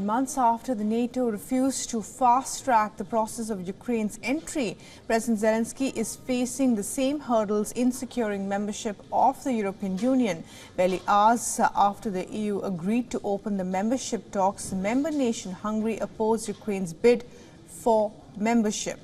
And months after the NATO refused to fast-track the process of Ukraine's entry, President Zelensky is facing the same hurdles in securing membership of the European Union. Barely hours after the EU agreed to open the membership talks, the member nation Hungary opposed Ukraine's bid for membership.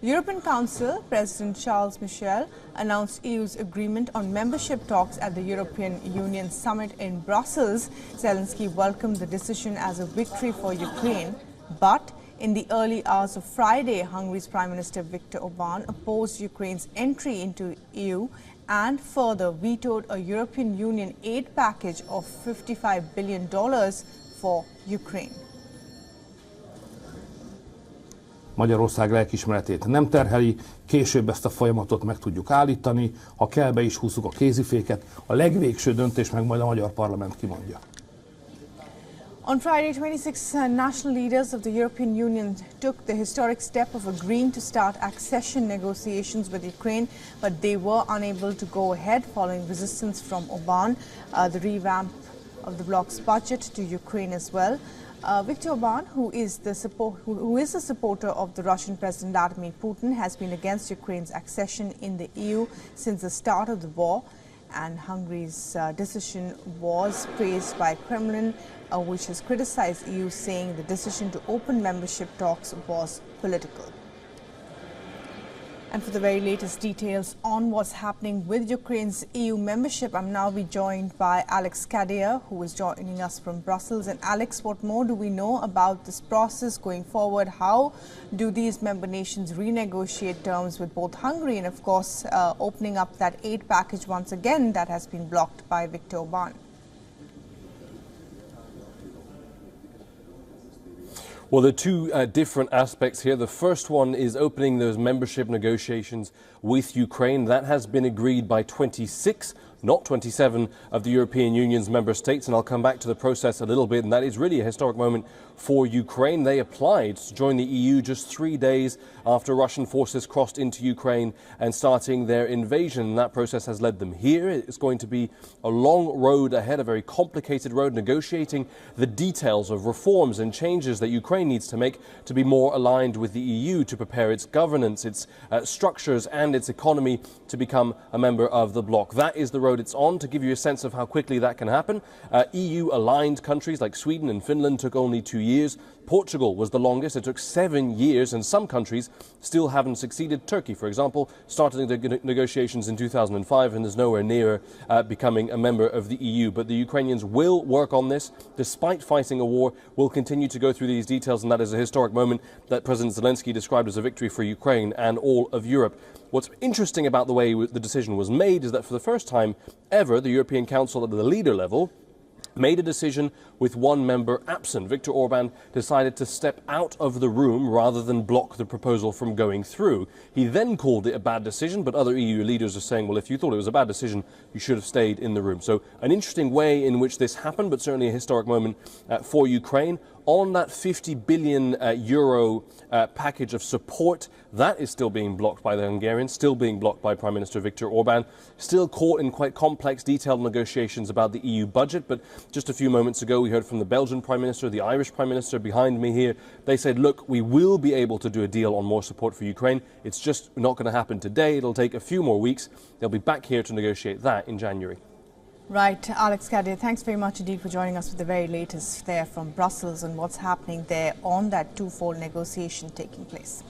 The European Council, President Charles Michel, announced EU's agreement on membership talks at the European Union summit in Brussels. Zelensky welcomed the decision as a victory for Ukraine. But in the early hours of Friday, Hungary's Prime Minister Viktor Orban opposed Ukraine's entry into EU and further vetoed a European Union aid package of $55 billion for Ukraine. Magyarország lelkiismeretét nem terheli, később ezt a folyamatot meg tudjuk állítani, ha kell, be is húzzuk a kéziféket, a legvégső döntés meg majd a magyar parlament kimondja. On Friday, 26 national leaders of the European Union took the historic step of agreeing to start accession negotiations with Ukraine, but they were unable to go ahead following resistance from Orban, the revamp of the bloc's budget to Ukraine as well. Viktor Orban, who is a supporter of the Russian President Vladimir Putin, has been against Ukraine's accession in the EU since the start of the war, and Hungary's decision was praised by Kremlin, which has criticized EU, saying the decision to open membership talks was political. And for the very latest details on what's happening with Ukraine's EU membership, I'm now be joined by Alex Kadia, who is joining us from Brussels. And Alex, what more do we know about this process going forward? How do these member nations renegotiate terms with both Hungary and, of course, opening up that aid package once again that has been blocked by Viktor Orban? Well, there are two different aspects here. The first one is opening those membership negotiations with Ukraine. That has been agreed by 26, not 27, of the European Union's member states. And I'll come back to the process a little bit. And that is really a historic moment for Ukraine. They applied to join the EU just 3 days after Russian forces crossed into Ukraine and starting their invasion. And that process has led them here. It's going to be a long road ahead, a very complicated road, negotiating the details of reforms and changes that Ukraine needs to make to be more aligned with the EU, to prepare its governance, its structures and its economy to become a member of the bloc. That is the road it's on. To give you a sense of how quickly that can happen, EU-aligned countries like Sweden and Finland took only 2 years. Portugal was the longest. It took 7 years, and some countries still haven't succeeded. Turkey, for example, started the negotiations in 2005 and is nowhere near becoming a member of the EU. But the Ukrainians will work on this. Despite fighting a war, will continue to go through these details, and that is a historic moment that President Zelensky described as a victory for Ukraine and all of Europe. What's interesting about the way the decision was made is that for the first time ever, the European Council at the leader level made a decision with one member absent. Viktor Orban decided to step out of the room rather than block the proposal from going through. He then called it a bad decision, but other EU leaders are saying, well, if you thought it was a bad decision, you should have stayed in the room. So an interesting way in which this happened, but certainly a historic moment for Ukraine. On that 50 billion euro package of support, that is still being blocked by the Hungarians, still being blocked by Prime Minister Viktor Orban, still caught in quite complex, detailed negotiations about the EU budget. But just a few moments ago, we heard from the Belgian Prime Minister, the Irish Prime Minister behind me here. They said, look, we will be able to do a deal on more support for Ukraine. It's just not going to happen today. It'll take a few more weeks. They'll be back here to negotiate that in January. Right, Alex Kadia, thanks very much indeed for joining us with the very latest there from Brussels and what's happening there on that twofold negotiation taking place.